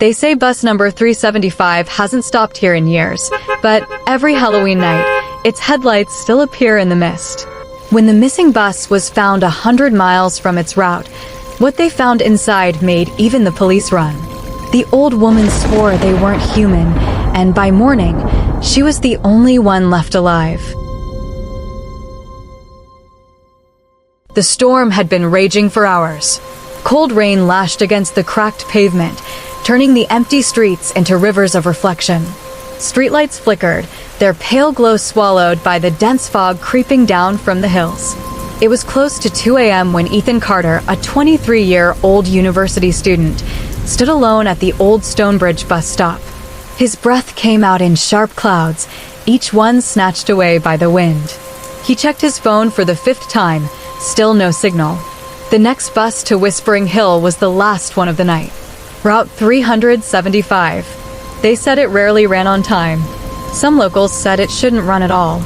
They say bus number 375 hasn't stopped here in years, but every Halloween night, its headlights still appear in the mist. When the missing bus was found 100 miles from its route, what they found inside made even the police run. The old woman swore they weren't human, and by morning, she was the only one left alive. The storm had been raging for hours. Cold rain lashed against the cracked pavement, turning the empty streets into rivers of reflection. Streetlights flickered, their pale glow swallowed by the dense fog creeping down from the hills. It was close to 2 a.m. when Ethan Carter, a 23-year-old university student, stood alone at the old Stonebridge bus stop. His breath came out in sharp clouds, each one snatched away by the wind. He checked his phone for the 5th time, still no signal. The next bus to Whispering Hill was the last one of the night. Route 375. They said it rarely ran on time. Some locals said it shouldn't run at all.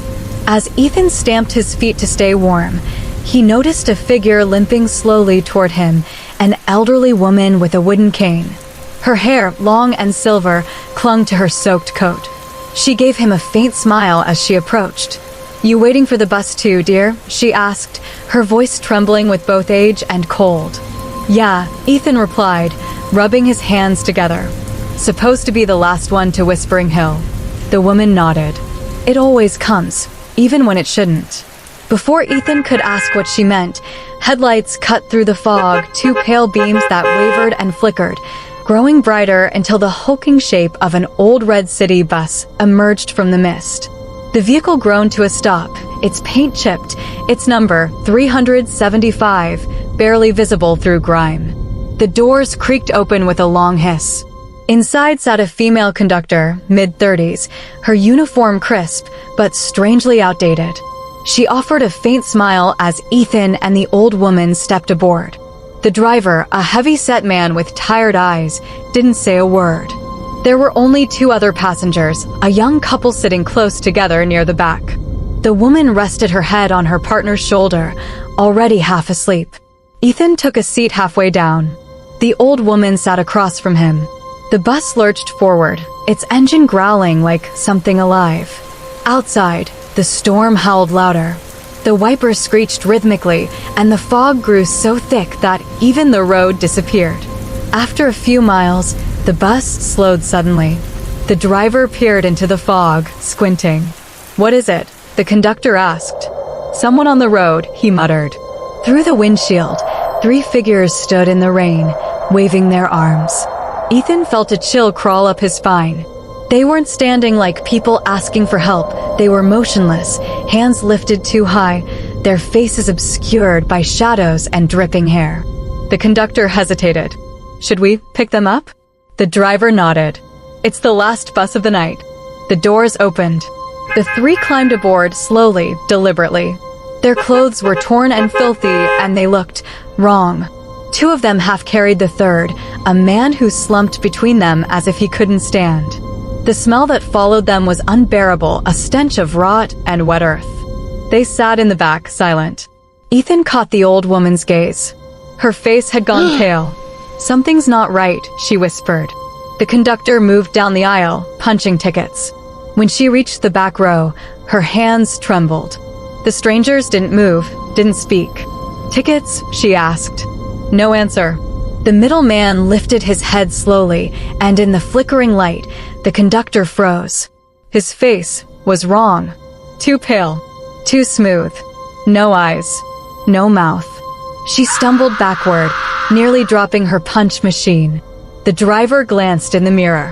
As Ethan stamped his feet to stay warm, he noticed a figure limping slowly toward him, an elderly woman with a wooden cane. Her hair, long and silver, clung to her soaked coat. She gave him a faint smile as she approached. "You waiting for the bus too, dear?" she asked, her voice trembling with both age and cold. "Yeah," Ethan replied, rubbing his hands together. "Supposed to be the last one to Whispering Hill." The woman nodded. "It always comes, even when it shouldn't." Before Ethan could ask what she meant, headlights cut through the fog, 2 pale beams that wavered and flickered, growing brighter until the hulking shape of an old red city bus emerged from the mist. The vehicle groaned to a stop, its paint chipped, its number 375 barely visible through grime. The doors creaked open with a long hiss. Inside sat a female conductor, mid-30s, her uniform crisp, but strangely outdated. She offered a faint smile as Ethan and the old woman stepped aboard. The driver, a heavy-set man with tired eyes, didn't say a word. There were only 2 other passengers, a young couple sitting close together near the back. The woman rested her head on her partner's shoulder, already half asleep. Ethan took a seat halfway down. The old woman sat across from him. The bus lurched forward, its engine growling like something alive. Outside, the storm howled louder. The wipers screeched rhythmically, and the fog grew so thick that even the road disappeared. After a few miles, the bus slowed suddenly. The driver peered into the fog, squinting. "What is it?" the conductor asked. "Someone on the road," he muttered. Through the windshield, 3 figures stood in the rain, waving their arms. Ethan felt a chill crawl up his spine. They weren't standing like people asking for help. They were motionless, hands lifted too high, their faces obscured by shadows and dripping hair. The conductor hesitated. "Should we pick them up?" The driver nodded. "It's the last bus of the night." The doors opened. The 3 climbed aboard slowly, deliberately. Their clothes were torn and filthy, and they looked wrong. 2 of them half carried the 3rd, a man who slumped between them as if he couldn't stand. The smell that followed them was unbearable, a stench of rot and wet earth. They sat in the back, silent. Ethan caught the old woman's gaze. Her face had gone pale. "Something's not right," she whispered. The conductor moved down the aisle, punching tickets. When she reached the back row, her hands trembled. The strangers didn't move, didn't speak. "Tickets?" she asked. No answer. The middle man lifted his head slowly, and in the flickering light, the conductor froze. His face was wrong. Too pale, too smooth. No eyes, no mouth. She stumbled backward, nearly dropping her punch machine. The driver glanced in the mirror.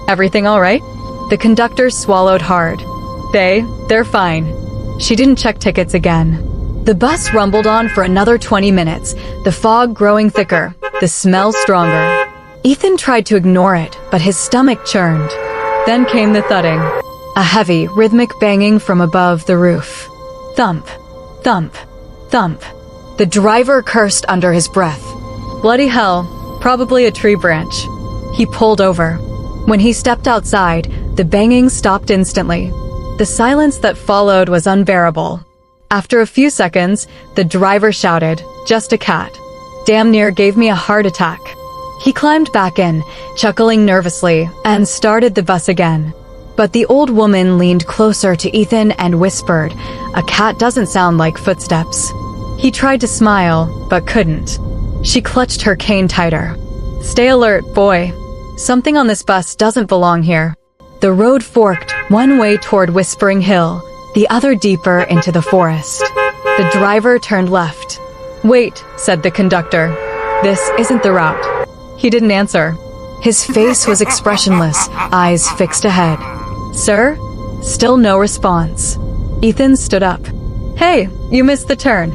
"Everything all right?" The conductor swallowed hard. They're fine." She didn't check tickets again. The bus rumbled on for another 20 minutes, the fog growing thicker, the smell stronger. Ethan tried to ignore it, but his stomach churned. Then came the thudding. A heavy, rhythmic banging from above the roof. Thump, thump, thump. The driver cursed under his breath. Bloody hell, probably a tree branch. He pulled over. When he stepped outside, the banging stopped instantly. The silence that followed was unbearable. After a few seconds, the driver shouted, "Just a cat. Damn near gave me a heart attack." He climbed back in, chuckling nervously, and started the bus again. But the old woman leaned closer to Ethan and whispered, "A cat doesn't sound like footsteps." He tried to smile, but couldn't. She clutched her cane tighter. "Stay alert, boy. Something on this bus doesn't belong here." The road forked, one way toward Whispering Hill, the other deeper into the forest. The driver turned left. "Wait," said the conductor. "This isn't the route." He didn't answer. His face was expressionless, eyes fixed ahead. "Sir?" Still no response. Ethan stood up. "Hey, you missed the turn."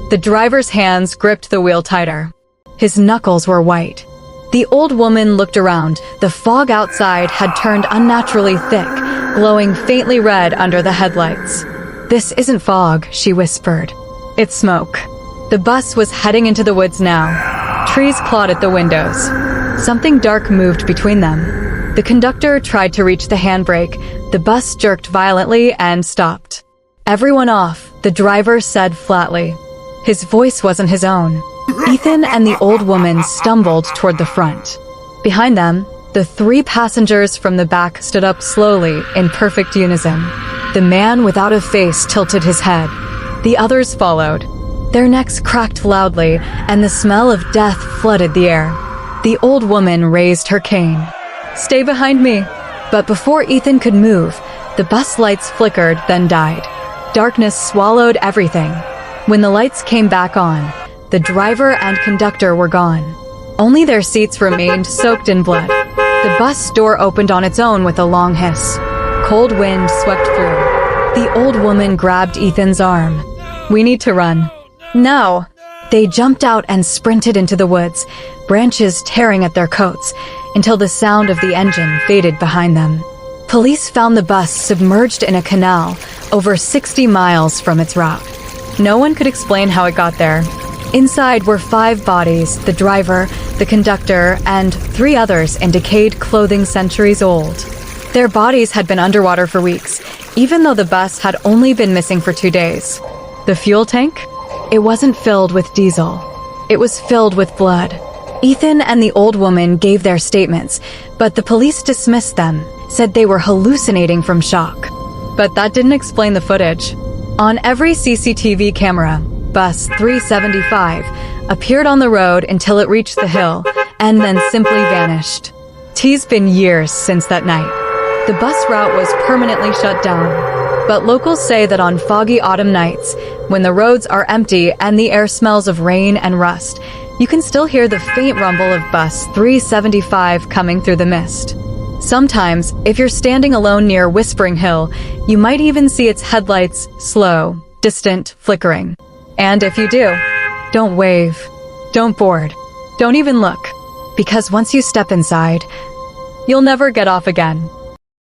The driver's hands gripped the wheel tighter. His knuckles were white. The old woman looked around. The fog outside had turned unnaturally thick, glowing faintly red under the headlights. "This isn't fog," she whispered. "It's smoke." The bus was heading into the woods now. Trees clawed at the windows. Something dark moved between them. The conductor tried to reach the handbrake. The bus jerked violently and stopped. "Everyone off," the driver said flatly. His voice wasn't his own. Ethan and the old woman stumbled toward the front. Behind them, the 3 passengers from the back stood up slowly in perfect unison. The man without a face tilted his head. The others followed. Their necks cracked loudly, and the smell of death flooded the air. The old woman raised her cane. "Stay behind me." But before Ethan could move, the bus lights flickered, then died. Darkness swallowed everything. When the lights came back on, the driver and conductor were gone. Only their seats remained soaked in blood. The bus door opened on its own with a long hiss. Cold wind swept through. The old woman grabbed Ethan's arm. "We need to run." "Now!" They jumped out and sprinted into the woods, branches tearing at their coats, until the sound of the engine faded behind them. Police found the bus submerged in a canal, over 60 miles from its route. No one could explain how it got there. Inside were 5 bodies, the driver, the conductor, and 3 others in decayed clothing centuries old. Their bodies had been underwater for weeks, even though the bus had only been missing for 2 days. The fuel tank? It wasn't filled with diesel. It was filled with blood. Ethan and the old woman gave their statements, but the police dismissed them, said they were hallucinating from shock. But that didn't explain the footage. On every CCTV camera, bus 375 appeared on the road until it reached the hill, and then simply vanished. It's been years since that night. The bus route was permanently shut down. But locals say that on foggy autumn nights, when the roads are empty and the air smells of rain and rust, you can still hear the faint rumble of bus 375 coming through the mist. Sometimes, if you're standing alone near Whispering Hill, you might even see its headlights slow, distant, flickering. And if you do, don't wave, don't board, don't even look, because once you step inside, you'll never get off again.